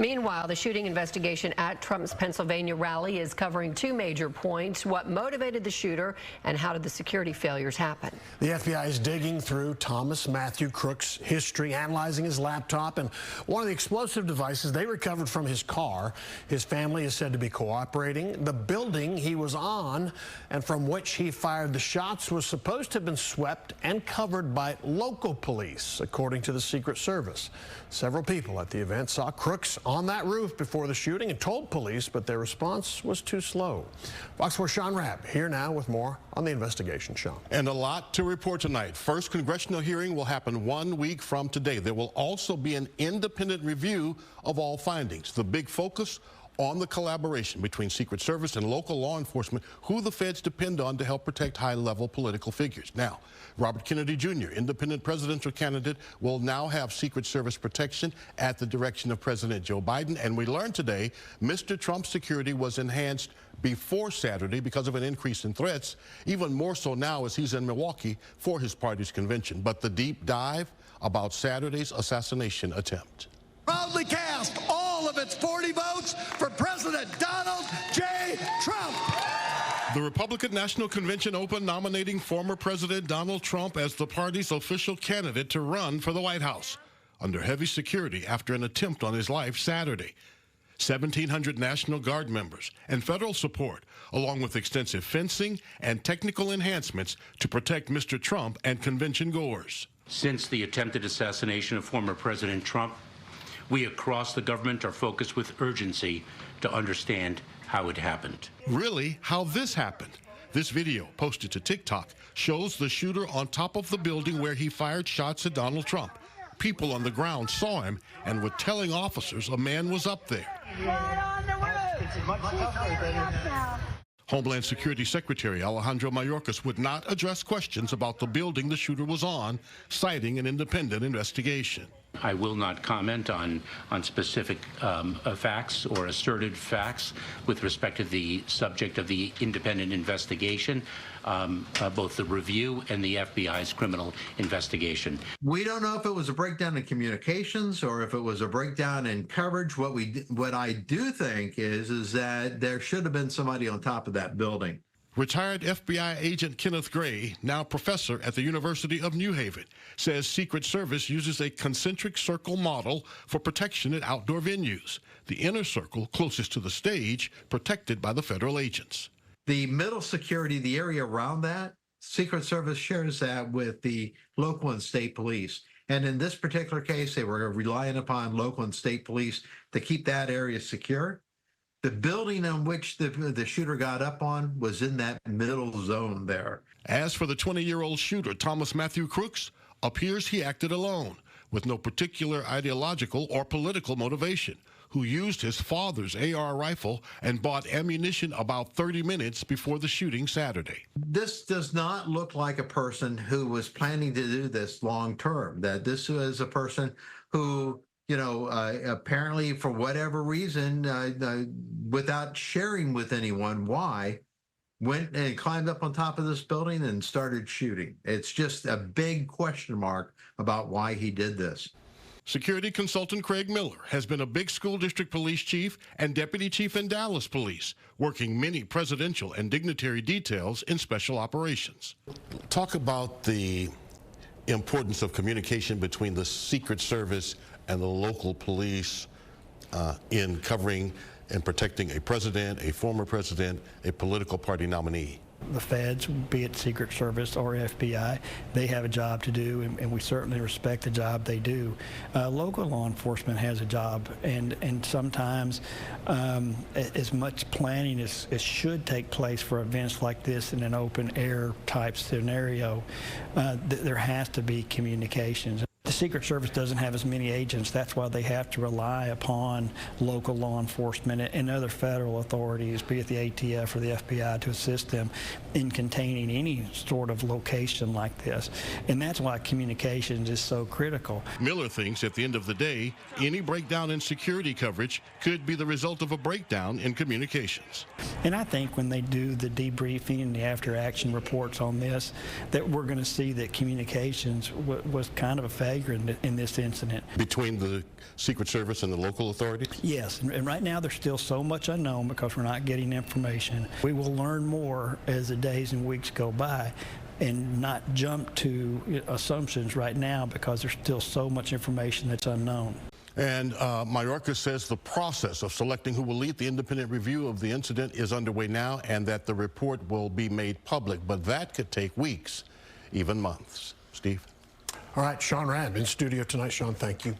Meanwhile, the shooting investigation at Trump's Pennsylvania rally is covering two major points: what motivated the shooter and how did the security failures happen. The FBI is digging through Thomas Matthew Crook's history, analyzing his laptop and one of the explosive devices they recovered from his car. His family is said to be cooperating. The building he was on and from which he fired the shots was supposed to have been swept and covered by local police, according to the Secret Service. Several people at the event saw Crooks on that roof before the shooting and told police, but their response was too slow. Fox 4's Sean Rabb here now with more on the investigation. Sean. And a lot to report tonight. First congressional hearing will happen 1 week from today. There will also be an independent review of all findings. The big focus on the collaboration between Secret Service and local law enforcement, who the feds depend on to help protect high-level political figures. Now, Robert Kennedy Jr., independent presidential candidate, will now have Secret Service protection at the direction of President Joe Biden. And we learned today Mr. Trump's security was enhanced before Saturday because of an increase in threats, even more so now as he's in Milwaukee for his party's convention. But the deep dive about Saturday's assassination attempt. Proudly cast all of its 40 votes for President Donald J. Trump. The Republican National Convention opened nominating former President Donald Trump as the party's official candidate to run for the White House, under heavy security after an attempt on his life Saturday. 1,700 National Guard members and federal support, along with extensive fencing and technical enhancements to protect Mr. Trump and convention goers. Since the attempted assassination of former President Trump, we across the government are focused with urgency to understand how it happened. Really, how this happened. This video, posted to TikTok, shows the shooter on top of the building where he fired shots at Donald Trump. People on the ground saw him and were telling officers a man was up there. Homeland Security Secretary Alejandro Mayorkas would not address questions about the building the shooter was on, citing an independent investigation. I will not comment on specific facts or asserted facts with respect to the subject of the independent investigation, both the review and the FBI's criminal investigation. We don't know if it was a breakdown in communications or if it was a breakdown in coverage. What I do think is that there should have been somebody on top of that building. Retired FBI agent Kenneth Gray, now professor at the University of New Haven, says Secret Service uses a concentric circle model for protection at outdoor venues. The inner circle, closest to the stage, protected by the federal agents. The middle security, the area around that, Secret Service shares that with the local and state police. And in this particular case, they were relying upon local and state police to keep that area secure. The building on which the shooter got up on was in that middle zone there. As for the 20-year-old shooter, Thomas Matthew Crooks, appears he acted alone, with no particular ideological or political motivation, who used his father's AR rifle and bought ammunition about 30 minutes before the shooting Saturday. This does not look like a person who was planning to do this long term, that this was a person who, apparently for whatever reason, without sharing with anyone why, went and climbed up on top of this building and started shooting. It's just a big question mark about why he did this. Security consultant Craig Miller has been a big school district police chief and deputy chief in Dallas Police, working many presidential and dignitary details in special operations. Talk about the importance of communication between the Secret Service and the local police in covering and protecting a president, a former president, a political party nominee. The feds, be it Secret Service or FBI, they have a job to do, and we certainly respect the job they do. Local law enforcement has a job, and sometimes as much planning as should take place for events like this in an open air type scenario, there has to be communications. The Secret Service doesn't have as many agents. That's why they have to rely upon local law enforcement and other federal authorities, be it the ATF or the FBI, to assist them in containing any sort of location like this. And that's why communications is so critical. Miller thinks at the end of the day, any breakdown in security coverage could be the result of a breakdown in communications. And I think when they do the debriefing and the after-action reports on this, that we're going to see that communications was kind of a failure figure in this incident. Between the Secret Service and the local authorities? Yes, and right now there's still so much unknown because we're not getting information. We will learn more as the days and weeks go by and not jump to assumptions right now because there's still so much information that's unknown. And Mayorkas says the process of selecting who will lead the independent review of the incident is underway now and that the report will be made public, but that could take weeks, even months. Steve? All right, Sean Rabb in studio tonight. Sean, thank you.